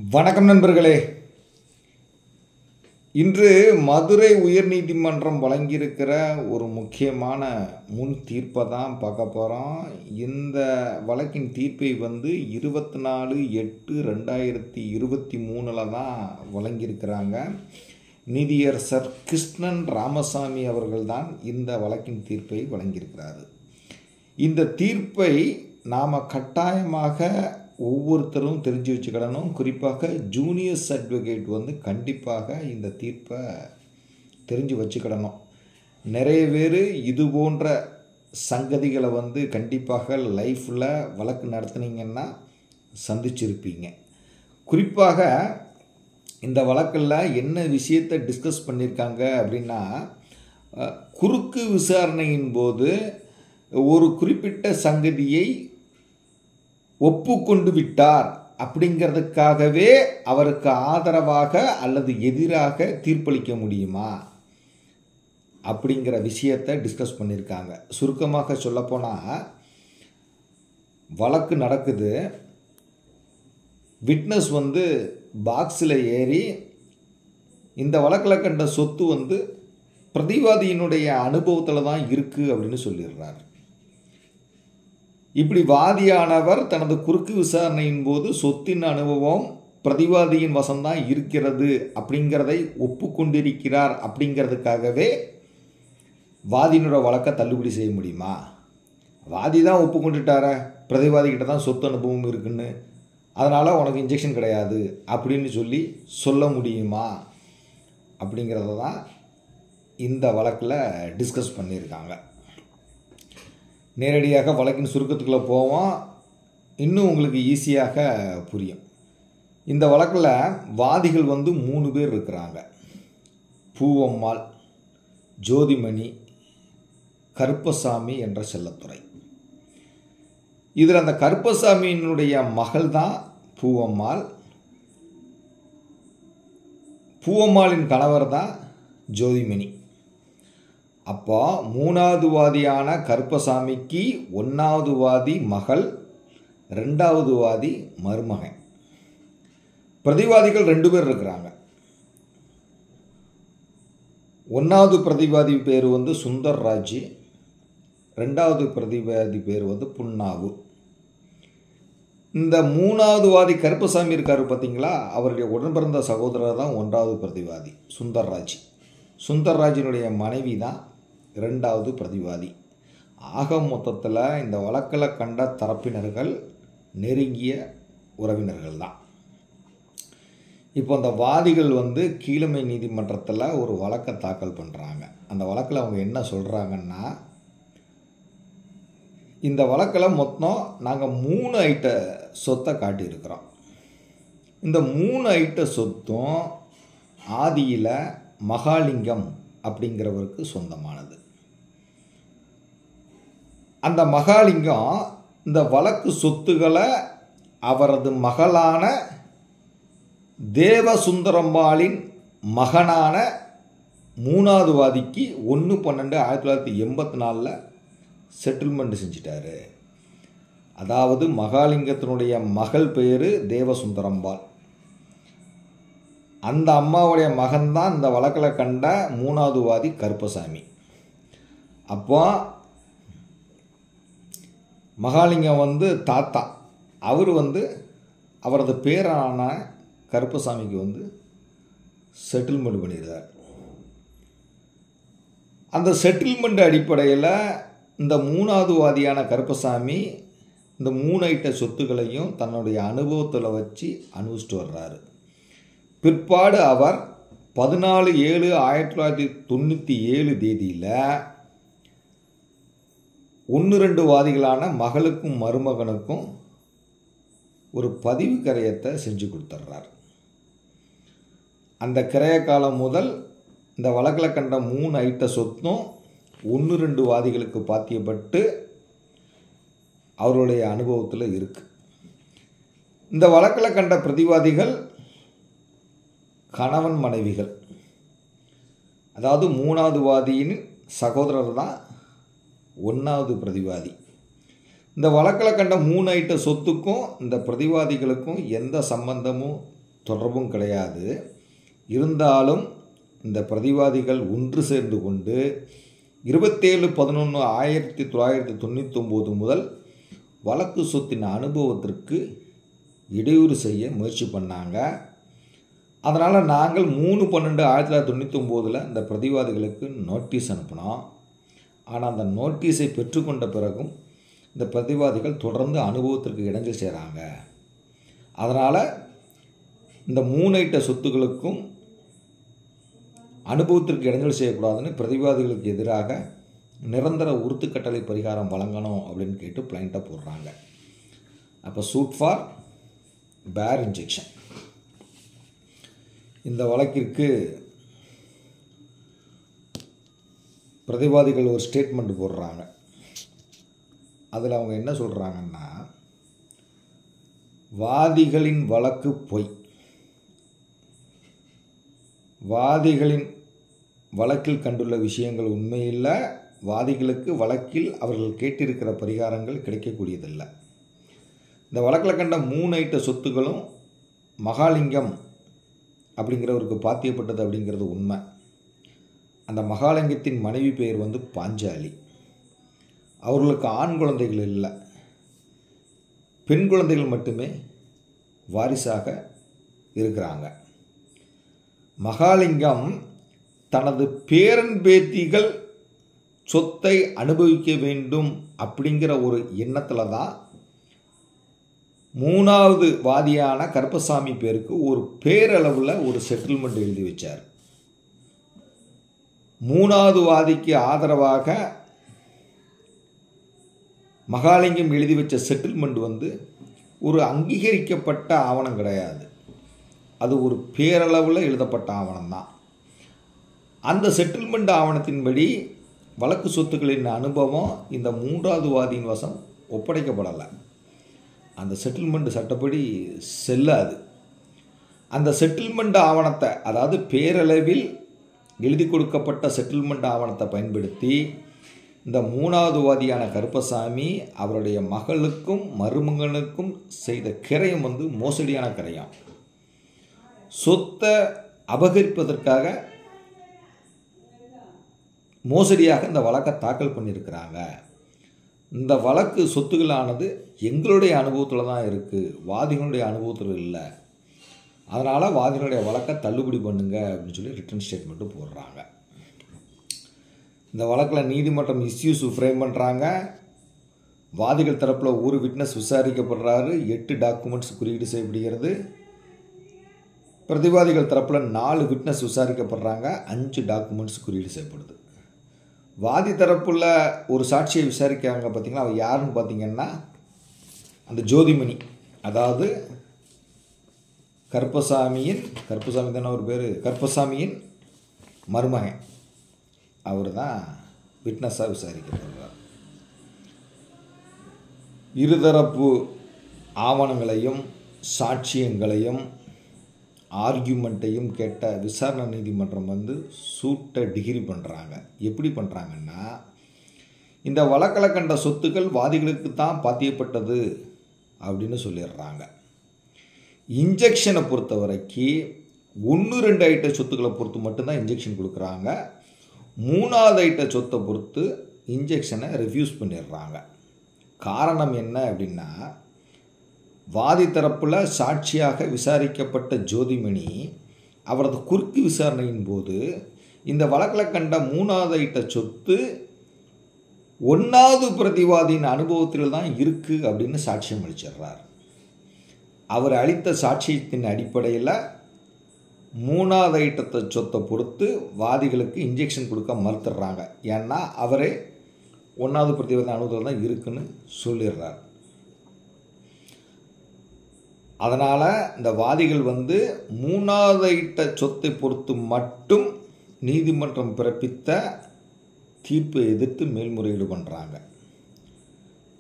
வணக்கம் நண்பர்களே. இன்று மதுரை உயர்நீதிமன்றம் வழங்கியிருக்கிற ஒரு முக்கியமான முன் தீர்ப்பை தான் பார்க்க போகிறோம். இந்த வழக்கின் தீர்ப்பை 24/8/2023 தான் வழங்கியிருக்கிறாங்க. நீதியரசர் கிருஷ்ணன் ராமசாமி அவர்கள் தான் இந்த வழக்கின் தீர்ப்பை வழங்கியிருக்கிறார். இந்த தீர்ப்பை நாம் கட்டாயமாக ஒவ்வொருத்தரும் தெரிஞ்சு வச்சுக்கிடணும். குறிப்பாக ஜூனியர்ஸ் அட்வொகேட் கண்டிப்பாக இந்த தீர்ப்பை தெரிஞ்சு வச்சுக்கிடணும். நிறைய பேர் இது போன்ற சங்கதிகளை கண்டிப்பாக லைஃப்பில் வழக்கு நடத்துனீங்கன்னா சந்திச்சிருப்பீங்க. குறிப்பாக இந்த வழக்கில் என்ன விஷயத்தை டிஸ்கஸ் பண்ணியிருக்காங்க அப்படின்னா, குறுக்கு விசாரணையின் போது ஒரு குறிப்பிட்ட சங்கதியை ஒப்புக்கொண்டு விட்டார் அப்படிங்கிறதுக்காகவே அவருக்கு ஆதரவாக அல்லது எதிராக தீர்ப்பளிக்க முடியுமா அப்படிங்கிற விஷயத்தை டிஸ்கஸ் பண்ணியிருக்காங்க. சுருக்கமாக சொல்லப்போனால், வழக்கு நடக்குது. விட்னஸ் பாக்ஸில் ஏறி இந்த வழக்கில் கண்ட சொத்து பிரதிவாதியினுடைய அனுபவத்தில் தான் இருக்குது அப்படின்னு சொல்லிடுறார். இப்படி வாதியானவர் தனது குறுக்கு விசாரணையின் போது சொத்தின் அனுபவம் பிரதிவாதியின் வசம்தான் இருக்கிறது அப்படிங்கிறதை ஒப்புக்கொண்டிருக்கிறார் அப்படிங்கிறதுக்காகவே வாதியினோட வழக்கை தள்ளுபடி செய்ய முடியுமா? வாதி தான் ஒப்புக்கொண்டுட்டார, பிரதிவாதிக்கிட்ட தான் சொத்து அனுபவம் இருக்குன்னு, அதனால் உனக்கு இன்ஜெக்ஷன் கிடையாது அப்படின்னு சொல்ல முடியுமா அப்படிங்கிறத தான் இந்த வழக்கில் டிஸ்கஸ் பண்ணியிருக்காங்க. நேரடியாக வழக்கின் சுருக்கத்துக்குள்ளே போவோம், இன்னும் உங்களுக்கு ஈஸியாக புரியும். இந்த வழக்கில் வாதிகள் 3 பேர் இருக்கிறாங்க. பூவம்மாள், ஜோதிமணி, கருப்பசாமி என்ற செல்லத்துறை. இதில் அந்த கருப்பசாமியினுடைய மகள் தான் பூவம்மாள். பூவம்மாளின் கணவர் தான் ஜோதிமணி. அப்போ 3வது வாதியான கருப்பசாமிக்கு 1வது வாதி மகள், 2வது வாதி மருமகன். பிரதிவாதிகள் 2 பேர் இருக்கிறாங்க. 1வது பிரதிவாதி பேர் சுந்தர்ராஜ், 2வது பிரதிவாதி பேர் புன்னாவு. இந்த 3வது வாதி கருப்பசாமி இருக்காரு பார்த்தீங்களா, அவருடைய உடன்பிறந்த சகோதரர் தான் 1வது பிரதிவாதி சுந்தர்ராஜ். சுந்தர்ராஜினுடைய மனைவி தான் 2வது பிரதிவாதி. ஆக மொத்தத்தில் இந்த வழக்கில் கண்ட தரப்பினர்கள் நெருங்கிய உறவினர்கள் தான். இப்போ அந்த வாதிகள் கீழமை நீதிமன்றத்தில் ஒரு வழக்கை தாக்கல் பண்ணுறாங்க. அந்த வழக்கில் அவங்க என்ன சொல்கிறாங்கன்னா, இந்த வழக்கில் மொத்தம் நாங்கள் 3 ஐட்ட சொத்தை காட்டியிருக்கிறோம். இந்த 3 ஐட்ட சொத்தும் ஆதியில் மகாலிங்கம் அப்படிங்கிறவருக்கு சொந்தமானது. அந்த மகாலிங்கம் இந்த வழக்கு சொத்துக்களை அவரது மகளான தேவசுந்தரம்பாளின் மகனான 3வது வாதிக்கு 1/12/1984 செட்டில்மெண்ட் செஞ்சிட்டாரு. அதாவது மகாலிங்கத்தினுடைய மகள் பேர் தேவசுந்தரம்பாள். அந்த அம்மாவுடைய மகன்தான் இந்த வழக்கில் கண்ட 3வது வாதி கருப்பசாமி. அப்போ மகாலிங்கம் தாத்தா, அவர் அவரது பேரான கருப்பசாமிக்கு செட்டில்மெண்ட் பண்ணிடுறார். அந்த செட்டில்மெண்ட் அடிப்படையில் இந்த 3வது வாதியான கருப்பசாமி இந்த 3 ஐட்ட சொத்துக்களையும் தன்னுடைய அனுபவத்தில் வச்சு அனுபவிச்சுட்டு வர்றாரு. பிற்பாடு அவர் 14/7/1997 தேதியில் 1-2 வாதிகளான மகளுக்கும் மருமகனுக்கும் ஒரு பதிவு கிரயத்தை செஞ்சு கொடுத்துட்றார். அந்த கிரய காலம் முதல் இந்த வழக்கில் கண்ட 3 ஐட்ட சொத்தும் 1-2 வாதிகளுக்கு பாத்தியப்பட்டு அவருடைய அனுபவத்தில் இருக்குது. இந்த வழக்கில் கண்ட பிரதிவாதிகள் கணவன் மனைவிகள். அதாவது 3வது வாதியின் சகோதரர் தான் 1வது பிரதிவாதி. இந்த வழக்கில் கண்ட 3 ஐட்ட சொத்துக்கும் இந்த பிரதிவாதிகளுக்கும் எந்த சம்பந்தமும் தொடர்பும் கிடையாது. இருந்தாலும் இந்த பிரதிவாதிகள் ஒன்று சேர்ந்து கொண்டு 27/11/1999 முதல் வழக்கு சொத்தின் அனுபவத்திற்கு இடையூறு செய்ய முயற்சி பண்ணாங்க. அதனால் நாங்கள் 3/12/1999 இந்த பிரதிவாதிகளுக்கு நோட்டீஸ் அனுப்பினோம். ஆனால் அந்த நோட்டீஸை பெற்றுக்கொண்ட பிறகும் இந்த பிரதிவாதிகள் தொடர்ந்து அனுபவத்திற்கு இடைஞ்சல் செய்கிறாங்க. அதனால் இந்த 3 ஐட்ட சொத்துக்களுக்கும் அனுபவத்திற்கு இடைஞ்சல் செய்யக்கூடாதுன்னு பிரதிவாதிகளுக்கு எதிராக நிரந்தர உறுத்துக்கட்டளை பரிகாரம் வழங்கணும் அப்படின்னு கேட்டு பிளைண்ட்டாக போடுறாங்க. அப்போ சூட் ஃபார் பேர் இன்ஜெக்ஷன். இந்த வழக்கிற்கு பிரதிவாதிகள் ஒரு ஸ்டேட்மெண்ட் போடுறாங்க. அதில் அவங்க என்ன சொல்கிறாங்கன்னா, வாதிகளின் வழக்கு பொய், வாதிகளின் வழக்கில் கண்டுள்ள விஷயங்கள் உண்மையில்லை, வாதிகளுக்கு வழக்கில் அவர்கள் கேட்டிருக்கிற பரிகாரங்கள் கிடைக்கக்கூடியதில்லை. இந்த வழக்கில் கண்ட 3 ஐட்ட சொத்துக்களும் மகாலிங்கம் அப்படிங்கிறவருக்கு பாத்தியப்பட்டது அப்படிங்கிறது உண்மை. அந்த மகாலிங்கத்தின் மனைவி பெயர் வந்து பாஞ்சாலி. அவர்களுக்கு ஆண் குழந்தைகள் இல்லை, பெண் குழந்தைகள் மட்டுமே வாரிசாக இருக்கிறாங்க. மகாலிங்கம் தனது பேரன் பேத்திகள் சொத்தை அனுபவிக்க வேண்டும் அப்படிங்கிற ஒரு எண்ணத்தில் தான் 3வது வாதியான கருப்பசாமி பேருக்கு ஒரு பேரளவில் ஒரு செட்டில்மெண்ட் எழுதி வச்சார். 3வது வாதிக்கு ஆதரவாக மகாலிங்கம் எழுதி வச்ச செட்டில்மெண்ட் வந்து ஒரு அங்கீகரிக்கப்பட்ட ஆவணம் கிடையாது, அது ஒரு பேரளவில் எழுதப்பட்ட ஆவணம் தான். அந்த செட்டில்மெண்ட் ஆவணத்தின்படி வழக்கு சொத்துக்களின் அனுபவம் இந்த 3வது வாதியின் வசம் ஒப்படைக்கப்படலை. அந்த செட்டில்மெண்ட் சட்டப்படி செல்லாது. அந்த செட்டில்மெண்ட் ஆவணத்தை, அதாவது பேரளவில் எழுதி கொடுக்கப்பட்ட செட்டில்மெண்ட் ஆவணத்தை பயன்படுத்தி இந்த 3வது வாதியான கருப்பசாமி அவருடைய மகளுக்கும் மருமகனுக்கும் செய்த கிரயம் வந்து மோசடியான கிரயம். சொத்தை அபகரிப்பதற்காக மோசடியாக இந்த வழக்கை தாக்கல் பண்ணியிருக்கிறாங்க. இந்த வழக்கு சொத்துக்களானது எங்களுடைய அனுபவத்தில் தான் இருக்குது, வாதிகளுடைய அனுபவத்தில் இல்லை. அதனால் வாதிகளுடைய வழக்கை தள்ளுபடி பண்ணுங்க அப்படின்னு சொல்லி ரிட்டன் ஸ்டேட்மெண்ட்டு போடுறாங்க. இந்த வழக்கில் நீதிமன்றம் இஸ்யூஸ் ஃப்ரேம் பண்ணுறாங்க. வாதிகள் தரப்பில் ஒரு விட்னஸ் விசாரிக்கப்படுறாரு, 8 டாக்குமெண்ட்ஸ் குறியீடு செய்யப்படுகிறது. பிரதிவாதிகள் தரப்பில் 4 விட்னஸ் விசாரிக்கப்படுறாங்க, 5 டாக்குமெண்ட்ஸ் குறியீடு செய்யப்படுது. வாதி தரப்புள்ள ஒரு சாட்சியை விசாரிக்கிறாங்க பார்த்திங்களா, அவர் யாருன்னு பார்த்திங்கன்னா அந்த ஜோதிமணி, அதாவது கருப்பசாமி தானே ஒரு பேர், கருப்பசாமியின் மருமகன், அவர் தான் விட்னஸாக விசாரிக்கப்படுறார். இருதரப்பு ஆவணங்களையும் சாட்சியங்களையும் ஆர்கியூமெண்ட்டையும் கேட்ட விசாரணை நீதிமன்றம் வந்து சூட்டை டிகிரி பண்ணுறாங்க. எப்படி பண்ணுறாங்கன்னா, இந்த வழக்கில் கண்ட சொத்துக்கள் வாதிகளுக்கு தான் பாத்தியப்பட்டது அப்படின்னு சொல்லிடுறாங்க. இன்ஜெக்ஷனை பொறுத்த வரைக்கும் 1-2 ஐட்ட சொத்துக்களை பொறுத்து மட்டும்தான் இன்ஜெக்ஷன் கொடுக்குறாங்க. 3வது ஐட்ட சொத்தை பொறுத்து இன்ஜெக்ஷனை ரெஃப்யூஸ் பண்ணிடுறாங்க. காரணம் என்ன அப்படின்னா, வாதி தரப்பில் சாட்சியாக விசாரிக்கப்பட்ட ஜோதிமணி அவரது குறுக்கு விசாரணையின் போது இந்த வழக்கில் கண்ட 3வது ஐட்ட சொத்து 1வது பிரதிவாதியின் அனுபவத்தில் தான் இருக்குது அப்படின்னு சாட்சியம் அளிச்சிடுறார். அவர் அளித்த சாட்சியத்தின் அடிப்படையில் 3வது ஐட்டத்தை சொத்தை பொறுத்து வாதிகளுக்கு இன்ஜெக்ஷன் கொடுக்க மறுத்துடுறாங்க. ஏன்னா அவரே 1வது பிரதிவாதி அனுபவத்தில் தான் இருக்குன்னு சொல்லிடுறார். அதனால் இந்த வாதிகள் வந்து 3வது ஐட்ட சொத்தை பொறுத்து மட்டும் நீதிமன்றம் பிறப்பித்த தீர்ப்பை எதிர்த்து மேல்முறையீடு பண்ணுறாங்க.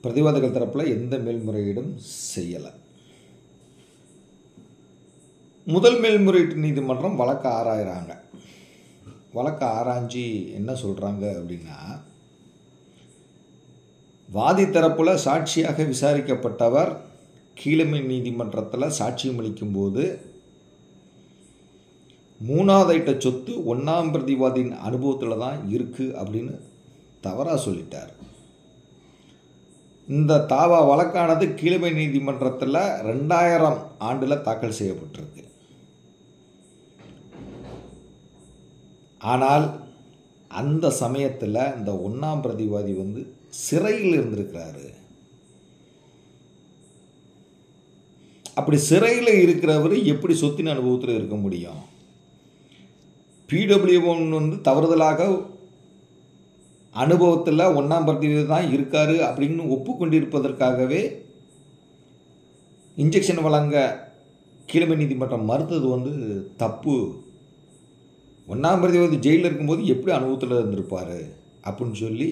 பிரதிவாதிகள் தரப்பில் எந்த மேல்முறையீடும் செய்யலை. முதல் மேல்முறையீட்டு நீதிமன்றம் வழக்கு ஆராயிறாங்க. வழக்கு ஆராய்ச்சி என்ன சொல்கிறாங்க அப்படின்னா, வாதி தரப்பில் சாட்சியாக விசாரிக்கப்பட்டவர் கீழமை நீதிமன்றத்தில் சாட்சியம் அளிக்கும்போது மூணாவது ஐட்ட சொத்து ஒன்றாம் பிரதிவாதியின் அனுபவத்தில் தான் இருக்குது அப்படின்னு தவறாக சொல்லிட்டார். இந்த தாவா வழக்கானது கீழமை நீதிமன்றத்தில் 2000 ஆண்டில் தாக்கல் செய்யப்பட்டிருக்கு. ஆனால் அந்த சமயத்தில் இந்த ஒன்றாம் பிரதிவாதி சிறையில் இருந்திருக்கிறாரு. அப்படி சிறையில் இருக்கிறவர் எப்படி சொத்தின் அனுபவத்தில் இருக்க முடியும்? PW1 தவறுதலாக அனுபவத்தில் ஒன்றாம் பிரதிவாதி தான் இருக்காரு அப்படின்னு ஒப்புக்கொண்டிருப்பதற்காகவே இன்ஜெக்ஷன் வழங்க கீழமை நீதிமன்றம் மறுத்தது தப்பு. ஒன்றாம் பிரதிவாதி ஜெயிலில் இருக்கும்போது எப்படி அனுபவத்தில் இருந்திருப்பார் அப்படின்னு சொல்லி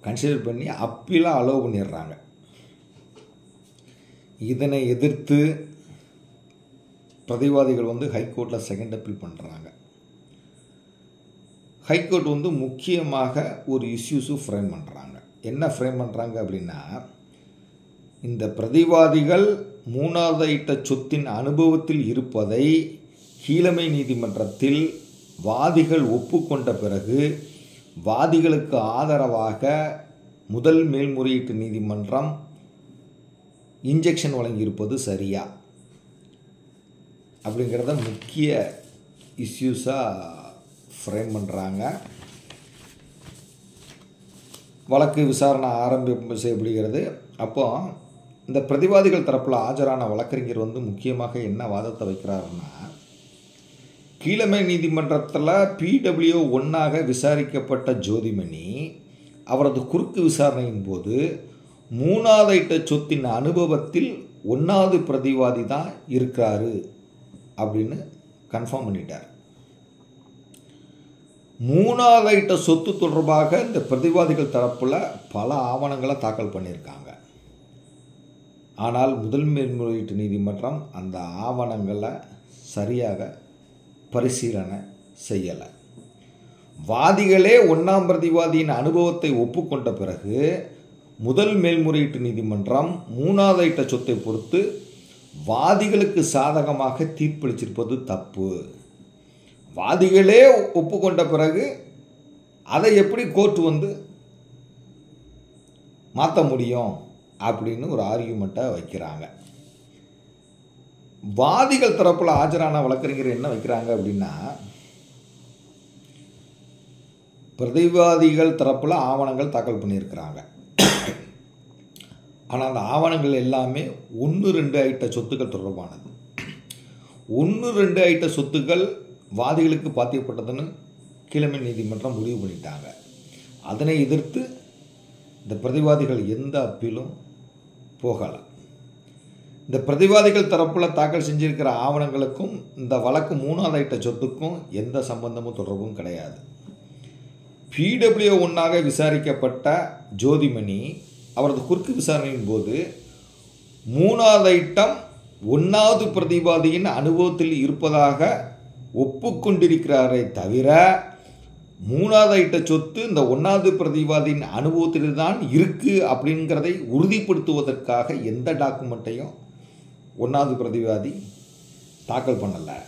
கன்சிடர் பண்ணி அப்பீலாக அலோவ் பண்ணிடுறாங்க. இதனை எதிர்த்து பிரதிவாதிகள் ஹைகோர்ட்டில் செகண்ட் அப்பீல் பண்ணுறாங்க. ஹைகோர்ட் முக்கியமாக ஒரு இஷ்யூஸும் ஃப்ரேம் பண்ணுறாங்க. என்ன ஃப்ரேம் பண்ணுறாங்க அப்படின்னா, இந்த பிரதிவாதிகள் மூணாவது ஐட்ட சொத்தின் அனுபவத்தில் இருப்பதை கீழமை நீதிமன்றத்தில் வாதிகள் ஒப்புக்கொண்ட பிறகு வாதிகளுக்கு ஆதரவாக முதல் மேல்முறையீட்டு நீதிமன்றம் இன்ஜெக்ஷன் வழங்கியிருப்பது சரியா அப்படிங்கிறத முக்கிய இஷ்யூஸாக ஃப்ரேம் பண்ணுறாங்க. வழக்கு விசாரணை செய்யப்படுகிறது. அப்போ இந்த பிரதிவாதிகள் தரப்பில் ஆஜரான வழக்கறிஞர் முக்கியமாக என்ன வாதத்தை வைக்கிறாருன்னா, கீழமை நீதிமன்றத்தில் PW1 விசாரிக்கப்பட்ட ஜோதிமணி அவரது குறுக்கு விசாரணையின் போது மூணாவது ஐட்ட சொத்தின் அனுபவத்தில் ஒன்றாவது பிரதிவாதி தான் இருக்கிறாரு அப்படின்னு கன்ஃபார்ம் பண்ணிட்டார். மூணாவது ஐட்ட சொத்து தொடர்பாக இந்த பிரதிவாதிகள் தரப்பில் பல ஆவணங்களை தாக்கல் பண்ணியிருக்காங்க. ஆனால் முதல் மேல்முறையீட்டு நீதிமன்றம் அந்த ஆவணங்களை சரியாக பரிசீலனை செய்யலை. வாதிகளே ஒன்றாம் பிரதிவாதியின் அனுபவத்தை ஒப்புக்கொண்ட பிறகு முதல் மேல்முறையீட்டு நீதிமன்றம் மூணாவது ஐட்ட சொத்தை பொறுத்து வாதிகளுக்கு சாதகமாக தீர்ப்பளிச்சிருப்பது தப்பு. வாதிகளே ஒப்புக்கொண்ட பிறகு அதை எப்படி கோர்ட்டு மாற்ற முடியும் அப்படின்னு ஒரு ஆர்கியூமெண்ட்டை வைக்கிறாங்க. வாதிகள் தரப்பில் ஆஜரான வழக்கறிஞர் என்ன வைக்கிறாங்க அப்படின்னா, பிரதிவாதிகள் தரப்பில் ஆவணங்கள் தாக்கல் பண்ணியிருக்கிறாங்க. ஆனால் அந்த ஆவணங்கள் எல்லாமே 1-2 ஐட்ட சொத்துக்கள் தொடர்பானது. 1-2 ஐட்ட சொத்துக்கள் வாதிகளுக்கு பாத்தியப்பட்டதுன்னு கீழமை நீதிமன்றம் முடிவு பண்ணிட்டாங்க. அதனை எதிர்த்து இந்த பிரதிவாதிகள் எந்த அப்பீலும் போகலை. இந்த பிரதிவாதிகள் தரப்பில் தாக்கல் செஞ்சிருக்கிற ஆவணங்களுக்கும் இந்த வழக்கு மூணாவது ஐட்ட சொத்துக்கும் எந்த சம்பந்தமும் தொடர்பும் கிடையாது. PW1 விசாரிக்கப்பட்ட ஜோதிமணி அவரது குறுக்கு விசாரணையின் போது மூணாவது ஐட்டம் ஒன்றாவது பிரதிவாதியின் அனுபவத்தில் இருப்பதாக ஒப்புக்கொண்டிருக்கிறாரே தவிர மூணாவது ஐட்ட சொத்து இந்த ஒன்றாவது பிரதிவாதியின் அனுபவத்தில் தான் இருக்குது அப்படிங்கிறதை உறுதிப்படுத்துவதற்காக எந்த டாக்குமெண்ட்டையும் ஒன்றாவது பிரதிவாதி தாக்கல் பண்ணலை.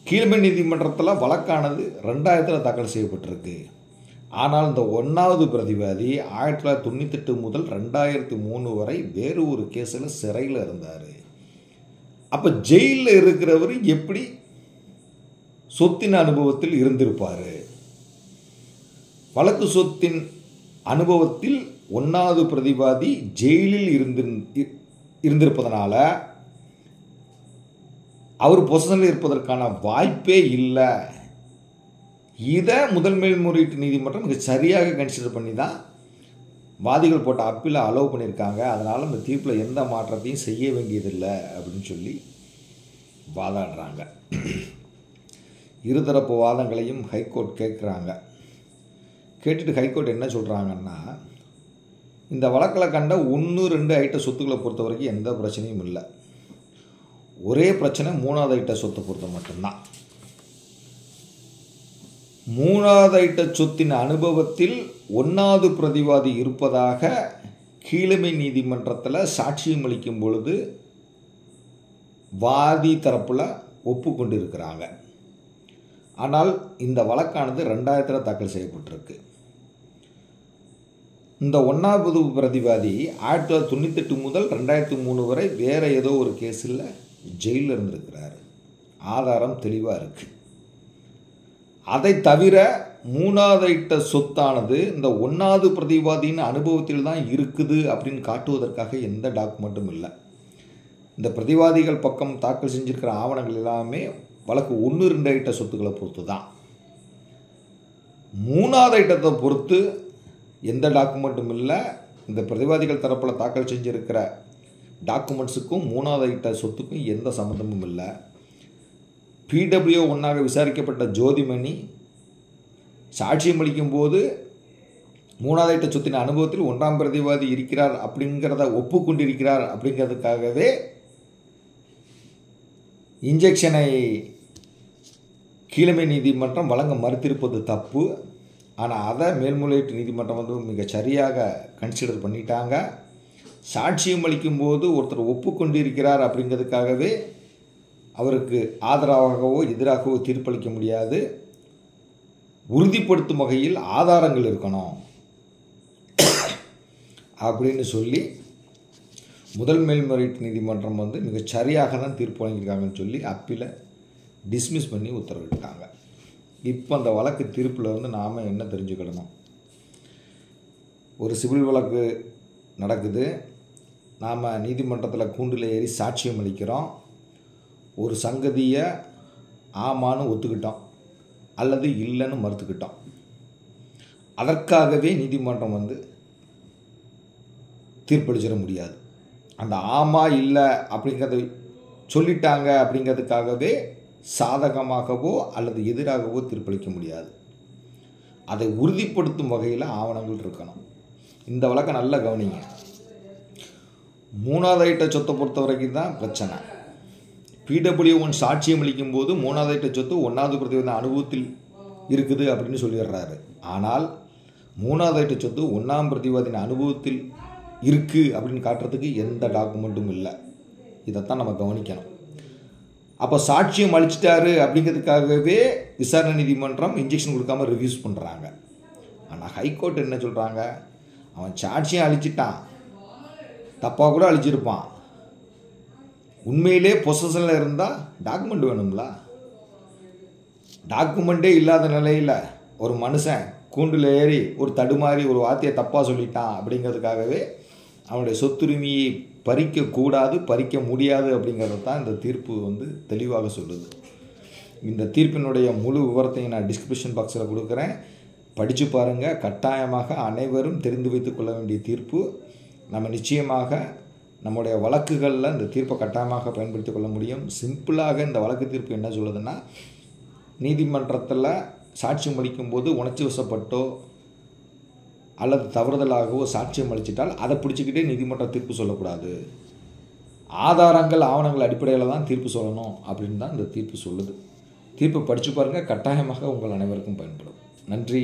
கீழமை நீதிமன்றத்தில் வழக்கானது 2000 தாக்கல் செய்யப்பட்டிருக்கு. ஆனால் இந்த ஒன்றாவது பிரதிவாதி 1998 முதல் 2003 வரை வேறு ஒரு கேஸில் சிறையில் இருந்தார். அப்போ ஜெயிலில் இருக்கிறவர் எப்படி சொத்தின் அனுபவத்தில் இருந்திருப்பார்? வழக்கு சொத்தின் அனுபவத்தில் ஒன்றாவது பிரதிவாதி ஜெயிலில் இருந்திருப்பதனால அவர் பொசிஷனில் இருப்பதற்கான வாய்ப்பே இல்லை. இதை முதல் மேல்முறையீட்டு நீதிமன்றம் மிக சரியாக கன்சிடர் பண்ணி தான் வாதிகள் போட்ட அப்பீலை அலோவ் பண்ணியிருக்காங்க. அதனால் அந்த தீர்ப்பில் எந்த மாற்றத்தையும் செய்ய வேண்டியதில்லை அப்படின்னு சொல்லி வாதாடுறாங்க. இருதரப்பு வாதங்களையும் ஹைகோர்ட் கேட்குறாங்க. கேட்டுட்டு ஹைகோர்ட் என்ன சொல்கிறாங்கன்னா, இந்த வழக்கில் கண்ட 1-2 ஐட்ட சொத்துக்களை பொறுத்த வரைக்கும் எந்த பிரச்சனையும் இல்லை. ஒரே பிரச்சனை மூணாவது ஐட்ட சொத்தை பொறுத்த மட்டும்தான். மூணாவது ஐட்ட சொத்தின் அனுபவத்தில் ஒன்றாவது பிரதிவாதி இருப்பதாக கீழமை நீதிமன்றத்தில் சாட்சியம் அளிக்கும் பொழுது வாதி தரப்பில் ஒப்புக்கொண்டு இருக்கிறாங்க. ஆனால் இந்த வழக்கானது 2000 தாக்கல் செய்யப்பட்டிருக்கு. இந்த 1வது பிரதிவாதி 1998 முதல் 2003 வரை வேறு ஏதோ ஒரு கேஸில் ஜெயிலில் இருந்திருக்கிறார். ஆதாரம் தெளிவாக இருக்குது. அதை தவிர 3வது ஐட்ட சொத்தானது இந்த 1வது பிரதிவாதியின் அனுபவத்தில் தான் இருக்குது அப்படின்னு காட்டுவதற்காக எந்த டாக்குமெண்ட்டும் இல்லை. இந்த பிரதிவாதிகள் பக்கம் தாக்கல் செஞ்சுருக்கிற ஆவணங்கள் எல்லாமே வழக்கு 1, 2 ஐட்ட சொத்துக்களை பொறுத்து தான். 3வது ஐட்டத்தை பொறுத்து எந்த டாக்குமெண்ட்டும் இல்லை. இந்த பிரதிவாதிகள் தரப்பில் தாக்கல் செஞ்சுருக்கிற டாக்குமெண்ட்ஸுக்கும் 3வது ஐட்ட சொத்துக்கும் எந்த சம்மந்தமும் இல்லை. PWO 1ஆக விசாரிக்கப்பட்ட ஜோதிமணி சாட்சியம் அளிக்கும்போது 3வது ஐட்ட சொத்தின் அனுபவத்தில் 1ஆம் பிரதிவாதி இருக்கிறார் அப்படிங்கிறத ஒப்புக்கொண்டிருக்கிறார். அப்படிங்கிறதுக்காகவே இன்ஜெக்ஷனை கீழமை நீதிமன்றம் வழங்க மறுத்திருப்பது தப்பு. ஆனால் அதை மேல்முறையீட்டு நீதிமன்றம் வந்து மிக சரியாக கன்சிடர் பண்ணிட்டாங்க. சாட்சியம் அளிக்கும்போது ஒருத்தர் ஒப்புக்கொண்டிருக்கிறார் அப்படிங்கிறதுக்காகவே அவருக்கு ஆதரவாகவோ எதிராகவோ தீர்ப்பளிக்க முடியாது. உறுதிப்படுத்தும் வகையில் ஆதாரங்கள் இருக்கணும் அப்படின்னு சொல்லி முதல் மேல்முறையீட்டு நீதிமன்றம் வந்து மிக சரியாக தான் தீர்ப்பு வழங்கியிருக்காங்கன்னு சொல்லி அப்பீலை டிஸ்மிஸ் பண்ணி உத்தரவிட்டாங்க. இப்போ அந்த வழக்கு தீர்ப்பில் வந்து நாம் என்ன தெரிஞ்சுக்கிடணும்? ஒரு சிவில் வழக்கு நடக்குது. நாம் நீதிமன்றத்தில் கூண்டில் ஏறி சாட்சியம் அளிக்கிறோம். ஒரு சங்கதியை ஆமான்னு ஒத்துக்கிட்டோம் அல்லது இல்லைன்னு மறுத்துக்கிட்டோம். அதற்காகவே நீதிமன்றம் வந்து தீர்ப்பளிச்சிட முடியாது. அந்த ஆமா இல்லை அப்படிங்கிறத சொல்லிட்டாங்க அப்படிங்கிறதுக்காகவே சாதகமாகவோ அல்லது எதிராகவோ தீர்ப்பளிக்க முடியாது. அதை உறுதிப்படுத்தும் வகையில் ஆவணங்கள் இருக்கணும். இந்த வழக்கை நல்லா கவனிங்க. 3வது ஐட்ட சொத்தை பொறுத்த வரைக்கும் தான் பிரச்சனை. PWO 1 சாட்சியம் அளிக்கும் போது 3வது ஐட்ட சொத்து 1வது பிரதிவாதி அனுபவத்தில் இருக்குது அப்படின்னு சொல்லிடுறாரு. ஆனால் 3வது ஐட்ட சொத்து 1ஆம் பிரதிவாதியின் அனுபவத்தில் இருக்குது அப்படின்னு காட்டுறதுக்கு எந்த டாக்குமெண்ட்டும் இல்லை. இதைத்தான் நம்ம கவனிக்கணும். அப்போ சாட்சியம் அளிச்சிட்டாரு அப்படிங்கிறதுக்காகவே விசாரணை நீதிமன்றம் இன்ஜெக்ஷன் கொடுக்காமல் ரிவ்யூஸ் பண்ணுறாங்க. ஆனால் ஹைகோர்ட் என்ன சொல்கிறாங்க? அவன் சாட்சியம் அளிச்சிட்டான், தப்பாக கூட அளிச்சிருப்பான். உண்மையிலே பொசஷனில் இருந்தால் டாக்குமெண்ட் வேணும்ல. டாக்குமெண்ட்டே இல்லாத நிலையில் ஒரு மனுஷன் கூண்டில் ஏறி ஒரு தடுமாறி ஒரு வார்த்தையை தப்பாக சொல்லிட்டான் அப்படிங்கிறதுக்காகவே அவனுடைய சொத்துரிமையை பறிக்கக்கூடாது, பறிக்க முடியாது அப்படிங்கிறது தான் இந்த தீர்ப்பு வந்து தெளிவாக சொல்லுது. இந்த தீர்ப்பினுடைய முழு விவரத்தையும் நான் டிஸ்கிரிப்ஷன் பாக்ஸில் கொடுக்குறேன், படித்து பாருங்கள். கட்டாயமாக அனைவரும் தெரிந்து வைத்துக் கொள்ள வேண்டிய தீர்ப்பு. நம்ம நிச்சயமாக நம்முடைய வழக்குகளில் இந்த தீர்ப்பை கட்டாயமாக பயன்படுத்தி கொள்ள முடியும். சிம்பிளாக இந்த வழக்கு தீர்ப்பு என்ன சொல்லுதுன்னா, நீதிமன்றத்தில் சாட்சியம் அளிக்கும்போது உணர்ச்சி வசப்பட்டோ அல்லது தவறுதலாகவோ சாட்சியம் அளிச்சிட்டால் அதை பிடிச்சிக்கிட்டே நீதிமன்றம் தீர்ப்பு சொல்லக்கூடாது. ஆதாரங்கள் ஆவணங்கள் அடிப்படையில் தான் தீர்ப்பு சொல்லணும் அப்படின்னு தான் இந்த தீர்ப்பு சொல்லுது. தீர்ப்பு படித்து பாருங்கள். கட்டாயமாக உங்கள் அனைவருக்கும் பயன்படும். நன்றி.